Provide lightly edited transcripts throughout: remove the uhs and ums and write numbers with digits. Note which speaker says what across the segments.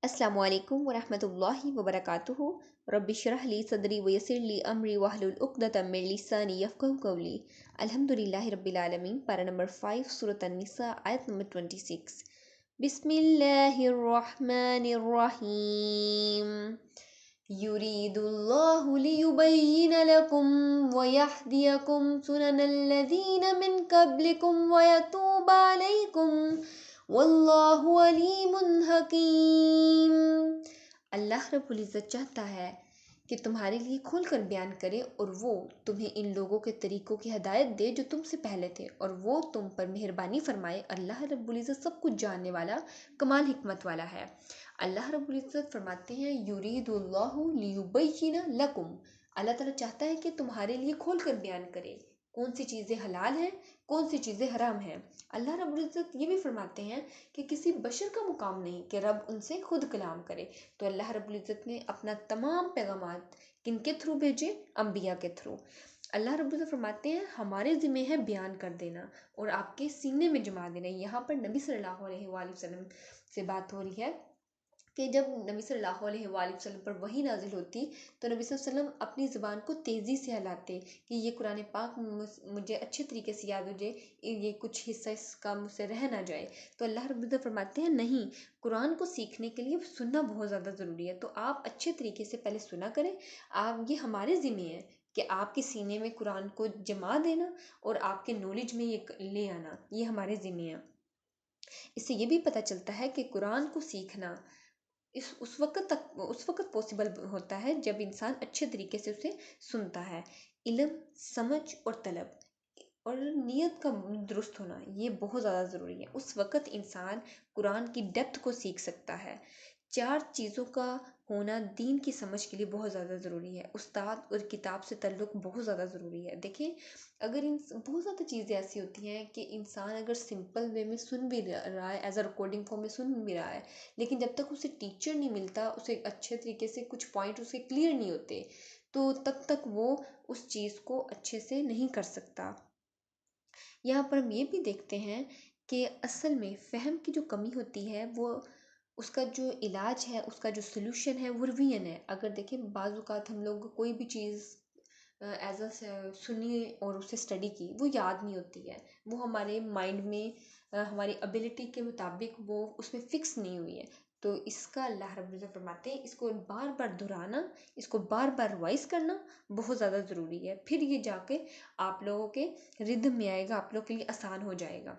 Speaker 1: अस्सलामु अलैकुम वरहमतुल्लाहि वबरकातुहू। रब्बि इश्रह ली सदरी वयस्सिर ली अमरी वहलुल उक़दतम मिन लिसानी यफ़क़हू क़ौली। अल्हम्दुलिल्लाहि रब्बिल आलमीन। पारा नंबर 5 सूरत अन-निसा आयत नंबर 26। बिस्मिल्लाहिर रहमानिर रहीम। युरीदुल्लाहु लियुबय्यिन लकुम व यहदियकुम सुननल लज़ीना मिन क़ब्लिकुम व यतूबा अलैकुम वल्लाहु अलीमुन हकीम। अल्लाह रब्बुल इज़्ज़त चाहता है कि तुम्हारे लिए खोल कर बयान करे और वो तुम्हें इन लोगों के तरीक़ों की हिदायत दे जो तुमसे पहले थे, और वो तुम पर मेहरबानी फरमाए। अल्लाह रब्बुल इज़्ज़त सब कुछ जानने वाला, कमाल हिकमत वाला है। अल्लाह रब्बुल इज़्ज़त फरमाते हैं युरीदुल्लाहु लियुबय्यिन लकुम। अल्लाह ताला चाहता है कि तुम्हारे लिए खोल कर बयान करे कौन सी चीज़ें हलाल हैं, कौन सी चीज़ें हराम हैं। अल्लाह रब्बुल इज़्ज़त ये भी फरमाते हैं कि किसी बशर का मुकाम नहीं कि रब उनसे खुद कलाम करे। तो अल्लाह रब्बुल इज़्ज़त ने अपना तमाम पैगामात किन के थ्रू भेजे? अंबिया के थ्रू। अल्लाह रब्बुल इज़्ज़त फरमाते हैं हमारे ज़िम्मे है बयान कर देना और आपके सीने में जमा देना। यहाँ पर नबी सल्लल्लाहु अलैहि वसल्लम से बात हो रही है कि जब नबी सल्लल्लाहु अलैहि वसल्लम पर वही नाजिल होती तो नबी सल्लल्लाहु अलैहि वसल्लम अपनी ज़ुबान को तेज़ी से हिलाते कि ये कुरान पाक मुझे अच्छे तरीके से याद हो जाए, ये कुछ हिस्सा इसका मुझसे रह ना जाए। तो अल्लाह रब्बुल इज़्ज़त फरमाते हैं नहीं, कुरान को सीखने के लिए सुनना बहुत ज़्यादा ज़रूरी है। तो आप अच्छे तरीके से पहले सुना करें। आप ये हमारे ज़िम्मे है कि आपके सीने में कुरान को जमा देना और आपके नॉलेज में ये ले आना, ये हमारे ज़िम्मे है। इससे ये भी पता चलता है कि कुरान को सीखना उस वक्त पॉसिबल होता है जब इंसान अच्छे तरीके से उसे सुनता है। इल्म, समझ और तलब और नीयत का दुरुस्त होना ये बहुत ज़्यादा ज़रूरी है। उस वक़्त इंसान कुरान की डेप्थ को सीख सकता है। 4 चीज़ों का होना दीन की समझ के लिए बहुत ज़्यादा ज़रूरी है। उस्ताद और किताब से ताल्लुक़ बहुत ज़्यादा ज़रूरी है। देखिए, अगर बहुत ज़्यादा चीज़ें ऐसी होती हैं कि इंसान अगर सिंपल वे में सुन भी रहा है, एज अ रिकॉर्डिंग फॉर्म में सुन भी रहा है, लेकिन जब तक उसे टीचर नहीं मिलता, उसे अच्छे तरीके से कुछ पॉइंट उसे क्लियर नहीं होते, तो तब तक वो उस चीज़ को अच्छे से नहीं कर सकता। यहाँ पर हम ये भी देखते हैं कि असल में फ़हम की जो कमी होती है वो उसका जो इलाज है, उसका जो सॉल्यूशन है वो रिवीजन है। अगर देखें बाज़ औक़ात हम लोग कोई भी चीज़ एज अ सुनी और उसे स्टडी की, वो याद नहीं होती है, वो हमारे माइंड में हमारी एबिलिटी के मुताबिक वो उसमें फ़िक्स नहीं हुई है। तो इसका अल्लाह रब्बुल इज़्ज़त फरमाते हैं इसको बार बार दोहराना, इसको बार बार रिवाइज़ करना बहुत ज़्यादा ज़रूरी है। फिर ये जाके आप लोगों के रिदम में आएगा, आप लोगों के लिए आसान हो जाएगा।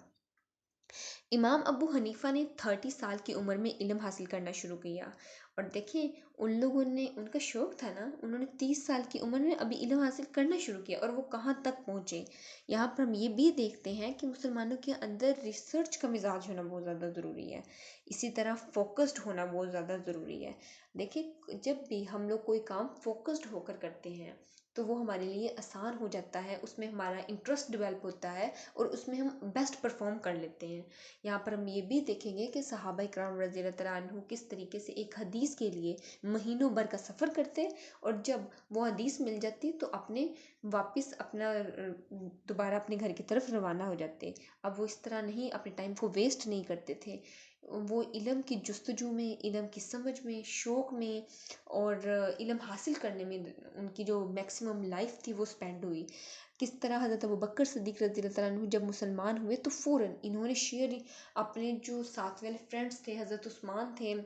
Speaker 1: इमाम अबू हनीफ़ा ने 30 साल की उम्र में इल्म हासिल करना शुरू किया, और देखिए उन लोगों ने, उनका शौक़ था ना, उन्होंने 30 साल की उम्र में अभी इल्म हासिल करना शुरू किया और वो कहाँ तक पहुँचे। यहाँ पर हम ये भी देखते हैं कि मुसलमानों के अंदर रिसर्च का मिजाज होना बहुत ज़्यादा ज़रूरी है। इसी तरह फोकस्ड होना बहुत ज़्यादा ज़रूरी है। देखिए, जब भी हम लोग कोई काम फोकस्ड होकर करते हैं तो वो हमारे लिए आसान हो जाता है, उसमें हमारा इंटरेस्ट डेवलप होता है और उसमें हम बेस्ट परफॉर्म कर लेते हैं। यहाँ पर हम ये भी देखेंगे कि सहाबा इकराम रज़ियल्लाहु तआला अन्हुम किस तरीके से एक हदीस के लिए महीनों भर का सफ़र करते, और जब वो हदीस मिल जाती तो अपने वापस अपना दोबारा अपने घर की तरफ रवाना हो जाते। अब वो इस तरह नहीं, अपने टाइम को वेस्ट नहीं करते थे। वो इल्म की जुस्तजू में, इल्म की समझ में, शौक़ में और इल्म हासिल करने में उनकी जो मैक्सिमम लाइफ थी वो स्पेंड हुई। किस तरह हज़रत अबू बकर सिद्दीक़ रज़ियल्लाहु तआला अन्हु जब मुसलमान हुए तो फ़ौरन इन्होंने शेयर अपने जो साथ वाले फ्रेंड्स थे, हज़रत उस्मान थे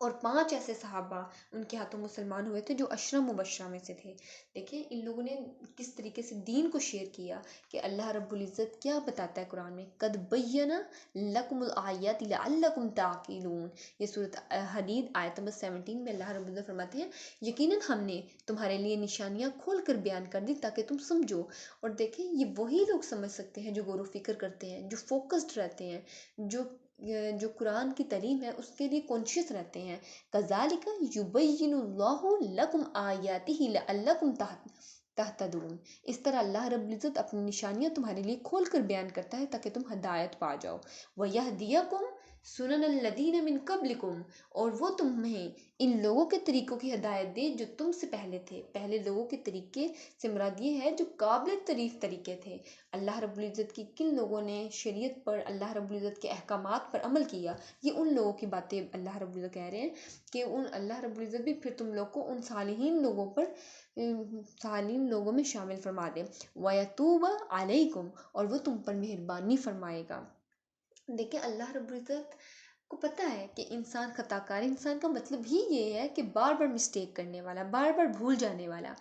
Speaker 1: और 5 ऐसे सहाबा उनके हाथों मुसलमान हुए थे जो अशरा मुबशरा में से थे। देखिए इन लोगों ने किस तरीके से दीन को शेयर किया कि अल्लाह रब्बुल इज़्ज़त क्या बताता है कुरान में, कद बय्यना लकुमुल आयाति लअल्लकुम ताक़िलून। ये सूरत हदीद आयत नंबर 17 में अल्लाह रब्बुल इज़्ज़त फरमाते हैं यकीनन हमने तुम्हारे लिए निशानियाँ खोल कर बयान कर दी ताकि तुम समझो। और देखें, ये वही लोग समझ सकते हैं जो गौर व फिक्र करते हैं, जो फोकस्ड रहते हैं, जो कुरान की तालीम है उसके लिए कॉन्शियस रहते हैं। कज़ालिका युबय्यिनुल्लाहु लकुम आयातिही लअल्लकुम तहतदून। इस तरह अल्लाह रब्बुल इज़्ज़त अपनी निशानियाँ तुम्हारे लिए खोल कर बयान करता है ताकि तुम हदायत पा जाओ। व यहदियकुम سنن الذین من قبلکم، اور وہ تمہیں ان لوگوں کے طریقوں کی ہدایت دے جو تم سے پہلے تھے۔ پہلے لوگوں کے طریقے سے مراد یہ ہے جو قابل تعریف طریقے تھے۔ اللہ رب العزت کی کن لوگوں نے شریعت پر، اللہ رب العزت کے احکامات پر عمل کیا، یہ ان لوگوں کی باتیں اللہ رب العزت کہہ رہے ہیں کہ ان اللہ رب العزت بھی پھر تم لوگ کو ان صالحین لوگوں پر، صالحین لوگوں میں شامل فرما دے۔ وَيَتُوبَ عَلَيْكُمْ، اور وہ تم پر مہربانی فرمائے گا۔ دیکھیں اللہ رب العزت کو پتہ ہے کہ انسان خطا کار، انسان کا مطلب ہی یہ ہے کہ بار بار مسٹیک کرنے والا، بار بار بھول جانے والا۔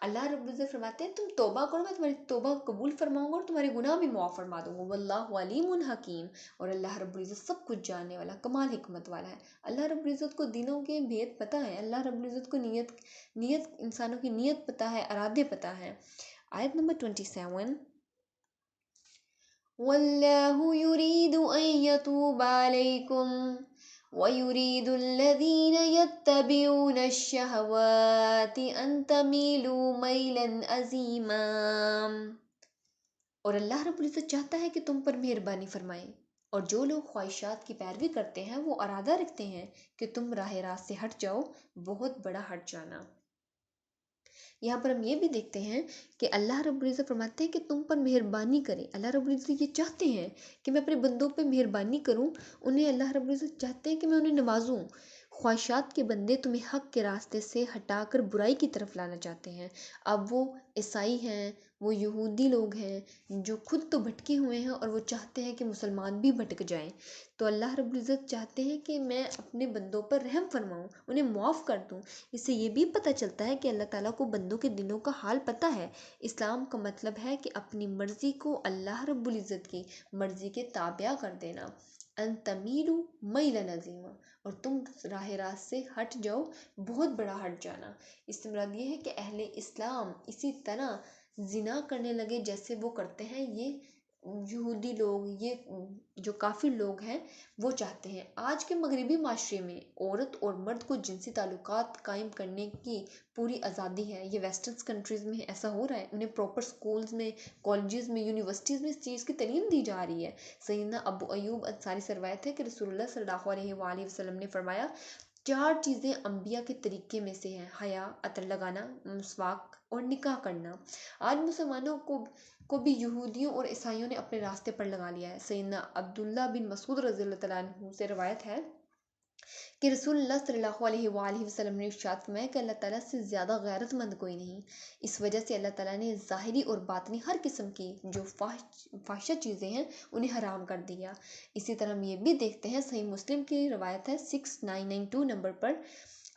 Speaker 1: اللہ رب العزت فرماتے ہیں تم توبہ کرو، میں تمہاری توبہ قبول فرماؤں گا اور تمہارے گناہ بھی معاف فرما دوں گا۔ واللہ علیم حکیم، اور اللہ رب العزت سب کچھ جاننے والا، کمال حکمت والا ہے۔ اللہ رب العزت کو دینوں کے بھید پتہ ہے، اللہ رب العزت کو نیت انسانوں کی نیت پتہ ہے، ارادے پتہ ہے۔ آیت نمبر 27، وَاللَّهُ يُرِيدُ أَن يَتُوبَ عَلَيْكُمْ وَيُرِيدُ الَّذِينَ يَتَّبِعُونَ الشَّهَوَاتِ أَن تَمِيلُوا مَيْلًا عَظِيمًا، اور اللہ رب العزت چاہتا ہے کہ تم پر مہربانی فرمائے، اور جو لوگ خواہشات کی پیروی کرتے ہیں وہ ارادہ رکھتے ہیں کہ تم راہ راست سے ہٹ جاؤ، بہت بڑا ہٹ جانا۔ یہاں پر ہم یہ بھی دیکھتے ہیں کہ اللہ رب العزت فرماتے ہیں کہ تم پر مہربانی کرے۔ اللہ رب العزت یہ چاہتے ہیں کہ میں اپنے بندوں پہ مہربانی کروں، انہیں اللہ رب العزت چاہتے ہیں کہ میں انہیں نوازوں۔ خواہشات کے بندے تمہیں حق کے راستے سے ہٹا کر برائی کی طرف لانا چاہتے ہیں۔ اب وہ عیسائی ہیں، وہ یہودی لوگ ہیں جو خود تو بھٹکے ہوئے ہیں اور وہ چاہتے ہیں کہ مسلمان بھی بھٹک جائیں، تو اللہ رب العزت چاہتے ہیں کہ میں اپنے بندوں پر رحم فرماؤں، انہیں معاف کر دوں۔ اس سے یہ بھی پتہ چلتا ہے کہ اللہ تعالیٰ کو بندوں کے دلوں کا حال پتہ ہے۔ اسلام کا مطلب ہے کہ اپنی مرضی کو اللہ رب العزت کی مرضی کے تابع کر دینا۔ ان تمیلوا میلا عظیما، اور تم راہ راست سے ہٹ جاؤ، بہت بڑا ہٹ جانا۔ اس سے مراد یہ ہے کہ اہل اسلام اسی طرح زنا کرنے لگے جیسے وہ کرتے ہیں یہ یہودی لوگ، یہ جو کافر لوگ ہیں وہ چاہتے ہیں۔ آج کے مغربی معاشرے میں عورت اور مرد کو جنسی تعلقات قائم کرنے کی پوری آزادی ہے۔ یہ ویسٹرن کنٹریز میں ایسا ہو رہا ہے، انہیں پراپر سکولز میں، کالجز میں، یونیورسٹیز میں اس چیز کی تعلیم دی جا رہی ہے۔ سیدنا ابو ایوب انصاری سے روایت ہے کہ رسول اللہ صلی اللہ علیہ وآلہ وسلم نے فرمایا 4 چیزیں انبیاء کے طریقے میں سے ہیں: حیا، عطر لگانا، مسواک اور نکاح کرنا۔ آج مسلمانوں کو بھی یہودیوں اور عیسائیوں نے اپنے راستے پر لگا لیا ہے۔ سیدنا عبداللہ بن مسعود رضی اللہ تعالیٰ عنہ سے روایت ہے کہ رسول اللہ صلی اللہ علیہ وآلہ وسلم نے ارشاد فرمایا کہ اللہ تعالیٰ سے زیادہ غیرت مند کوئی نہیں۔ اس وجہ سے اللہ تعالیٰ نے ظاہری اور باطنی ہر قسم کی جو فاحشہ چیزیں ہیں انہیں حرام کر دیا۔ اسی طرح ہم یہ بھی دیکھتے ہیں، صحیح مسلم کی روایت ہے 6992 نمبر پر،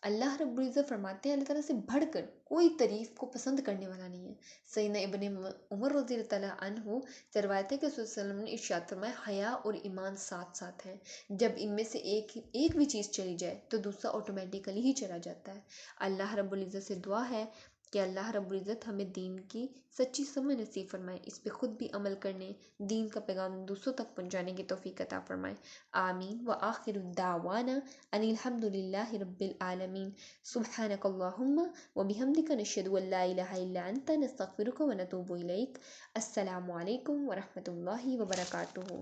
Speaker 1: اللہ رب العزت فرماتے ہیں اللہ تعالیٰ سے بڑھ کر کوئی تعریف کو پسند کرنے والا نہیں ہے۔ سیدنا ابن عمر رضی اللہ تعالیٰ عنہ سے روایت ہے کہ رسول صلی اللہ علیہ وسلم نے ارشاد فرمایا حیا اور ایمان ساتھ ساتھ ہیں، جب ان میں سے ایک بھی چیز چلی جائے تو دوسرا آٹومیٹیکلی ہی چلا جاتا ہے۔ اللہ رب العزت سے دعا ہے کہ اللہ رب العزت ہمیں دین کی سچی سمجھ نصیب فرمائے، اس پہ خود بھی عمل کرنے، دین کا پیغام دوسروں تک پہنچانے کی توفیق عطا فرمائے۔ آمین۔ وآخر دعوانا ان الحمد للہ رب العالمین۔ سبحانک اللہم وبحمدک نشہد ان لا الہ الا انت نستغفرک ونتوب الیک۔ السلام علیکم ورحمۃ اللہ وبرکاتہ۔